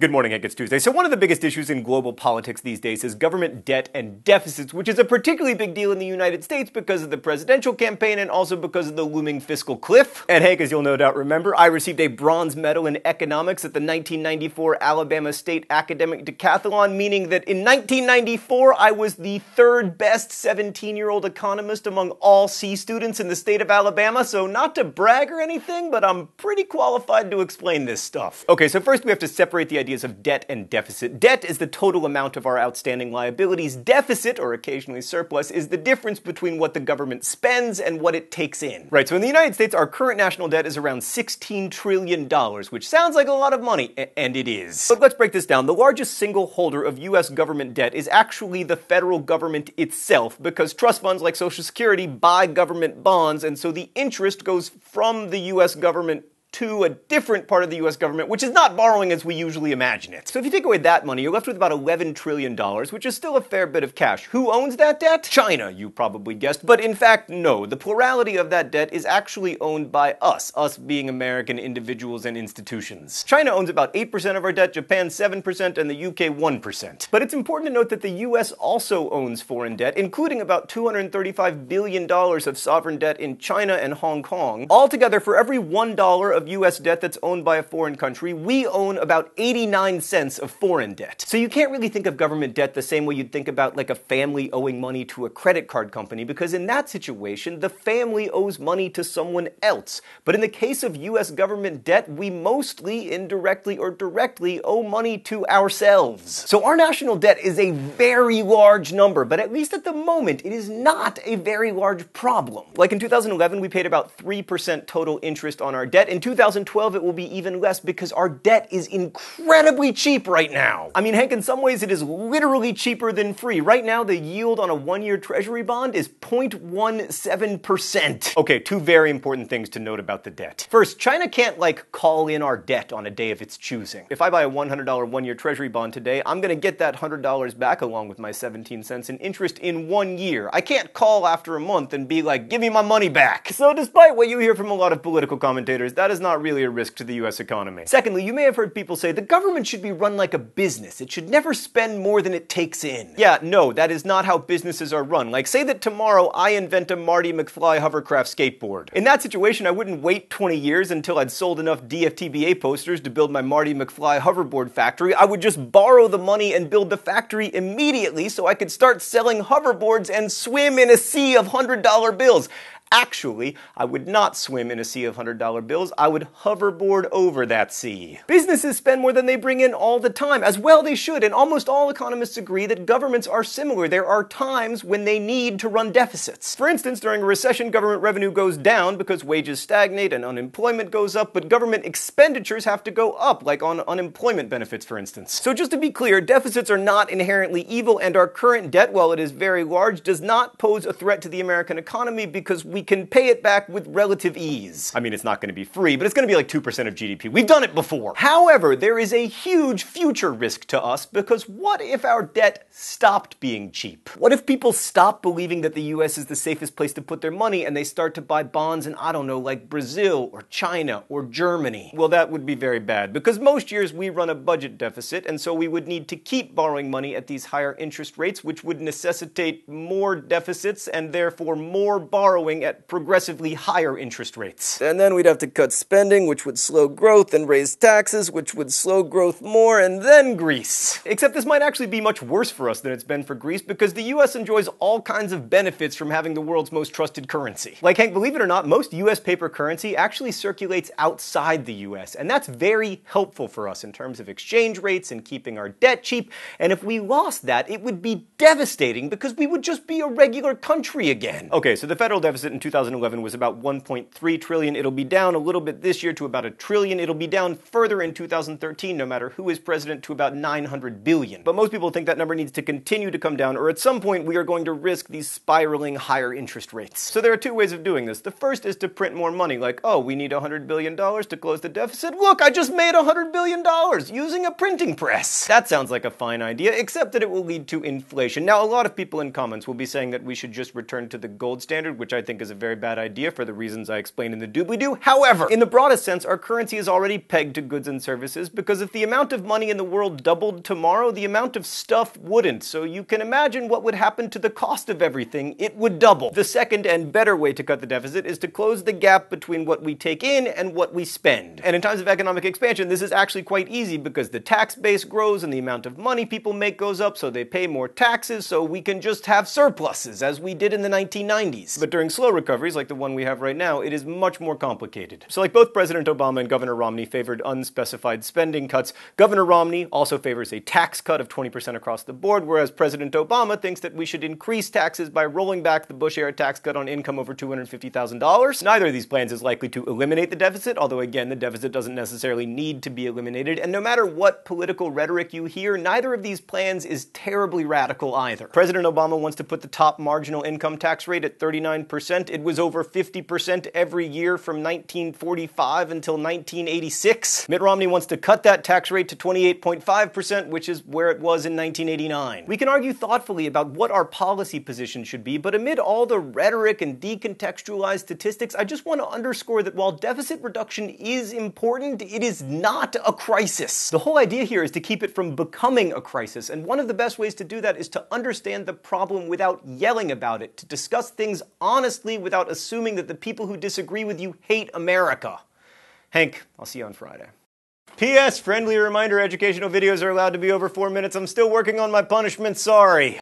Good morning, Hank. It's Tuesday. So one of the biggest issues in global politics these days is government debt and deficits, which is a particularly big deal in the United States because of the presidential campaign and also because of the looming fiscal cliff. And Hank, as you'll no doubt remember, I received a bronze medal in economics at the 1994 Alabama State Academic Decathlon, meaning that in 1994 I was the third best 17-year-old economist among all C students in the state of Alabama. So not to brag or anything, but I'm pretty qualified to explain this stuff. Okay, so first we have to separate the ideas of debt and deficit. Debt is the total amount of our outstanding liabilities. Deficit, or occasionally surplus, is the difference between what the government spends and what it takes in. Right, so in the United States, our current national debt is around $16 trillion, which sounds like a lot of money, and it is. But let's break this down. The largest single holder of U.S. government debt is actually the federal government itself, because trust funds like Social Security buy government bonds, and so the interest goes from the U.S. government to a different part of the U.S. government, which is not borrowing as we usually imagine it. So if you take away that money, you're left with about $11 trillion, which is still a fair bit of cash. Who owns that debt? China, you probably guessed. But in fact, no. The plurality of that debt is actually owned by us being American individuals and institutions. China owns about 8% of our debt, Japan 7%, and the UK 1%. But it's important to note that the U.S. also owns foreign debt, including about $235 billion of sovereign debt in China and Hong Kong. Altogether, for every $1 of U.S. debt that's owned by a foreign country, we own about 89 cents of foreign debt. So you can't really think of government debt the same way you'd think about like a family owing money to a credit card company, because in that situation, the family owes money to someone else. But in the case of U.S. government debt, we mostly, indirectly or directly, owe money to ourselves. So our national debt is a very large number, but at least at the moment, it is not a very large problem. Like in 2011, we paid about 3% total interest on our debt. In 2012, it will be even less because our debt is incredibly cheap right now. I mean, Hank, in some ways it is literally cheaper than free. Right now, the yield on a one-year treasury bond is 0.17%. Okay, two very important things to note about the debt. First, China can't, call in our debt on a day of its choosing. If I buy a $100 one-year treasury bond today, I'm gonna get that $100 back along with my 17 cents in interest in 1 year. I can't call after a month and be like, give me my money back. So despite what you hear from a lot of political commentators, that is not really a risk to the US economy. Secondly, you may have heard people say the government should be run like a business. It should never spend more than it takes in. Yeah, no, that is not how businesses are run. Like, say that tomorrow I invent a Marty McFly hovercraft skateboard. In that situation, I wouldn't wait 20 years until I'd sold enough DFTBA posters to build my Marty McFly hoverboard factory. I would just borrow the money and build the factory immediately so I could start selling hoverboards and swim in a sea of $100 bills. Actually, I would not swim in a sea of $100 bills. I would hoverboard over that sea. Businesses spend more than they bring in all the time. As well they should, and almost all economists agree that governments are similar. There are times when they need to run deficits. For instance, during a recession, government revenue goes down because wages stagnate and unemployment goes up, but government expenditures have to go up, like on unemployment benefits, for instance. So just to be clear, deficits are not inherently evil, and our current debt, while it is very large, does not pose a threat to the American economy because we can pay it back with relative ease. I mean, it's not going to be free, but it's going to be like 2% of GDP. We've done it before. However, there is a huge future risk to us, because what if our debt stopped being cheap? What if people stop believing that the US is the safest place to put their money and they start to buy bonds in, I don't know, like Brazil or China or Germany? Well, that would be very bad, because most years we run a budget deficit, and so we would need to keep borrowing money at these higher interest rates, which would necessitate more deficits and therefore more borrowing at progressively higher interest rates. And then we'd have to cut spending, which would slow growth, and raise taxes, which would slow growth more, and then Greece. Except this might actually be much worse for us than it's been for Greece, because the US enjoys all kinds of benefits from having the world's most trusted currency. Like, Hank, believe it or not, most US paper currency actually circulates outside the US, and that's very helpful for us in terms of exchange rates and keeping our debt cheap. And if we lost that, it would be devastating, because we would just be a regular country again. Okay, so the federal deficit in 2011 was about 1.3 trillion. It'll be down a little bit this year to about $1 trillion. It'll be down further in 2013, no matter who is president, to about 900 billion. But most people think that number needs to continue to come down, or at some point we are going to risk these spiraling higher interest rates. So there are two ways of doing this. The first is to print more money, like, oh, we need $100 billion to close the deficit. Look, I just made $100 billion using a printing press. That sounds like a fine idea, except that it will lead to inflation. Now, a lot of people in comments will be saying that we should just return to the gold standard, which I think is is a very bad idea for the reasons I explained in the doobly-doo. However, in the broadest sense, our currency is already pegged to goods and services because if the amount of money in the world doubled tomorrow, the amount of stuff wouldn't. So you can imagine what would happen to the cost of everything. It would double. The second and better way to cut the deficit is to close the gap between what we take in and what we spend. And in times of economic expansion, this is actually quite easy because the tax base grows and the amount of money people make goes up, so they pay more taxes, so we can just have surpluses, as we did in the 1990s. But during slow recoveries, like the one we have right now, it is much more complicated. So like both President Obama and Governor Romney favored unspecified spending cuts, Governor Romney also favors a tax cut of 20% across the board, whereas President Obama thinks that we should increase taxes by rolling back the Bush-era tax cut on income over $250,000. Neither of these plans is likely to eliminate the deficit, although again, the deficit doesn't necessarily need to be eliminated, and no matter what political rhetoric you hear, neither of these plans is terribly radical either. President Obama wants to put the top marginal income tax rate at 39%. It was over 50% every year from 1945 until 1986. Mitt Romney wants to cut that tax rate to 28.5%, which is where it was in 1989. We can argue thoughtfully about what our policy position should be, but amid all the rhetoric and decontextualized statistics, I just want to underscore that while deficit reduction is important, it is not a crisis. The whole idea here is to keep it from becoming a crisis, and one of the best ways to do that is to understand the problem without yelling about it, to discuss things honestly without assuming that the people who disagree with you hate America. Hank, I'll see you on Friday. P.S. Friendly reminder, educational videos are allowed to be over 4 minutes. I'm still working on my punishment, sorry.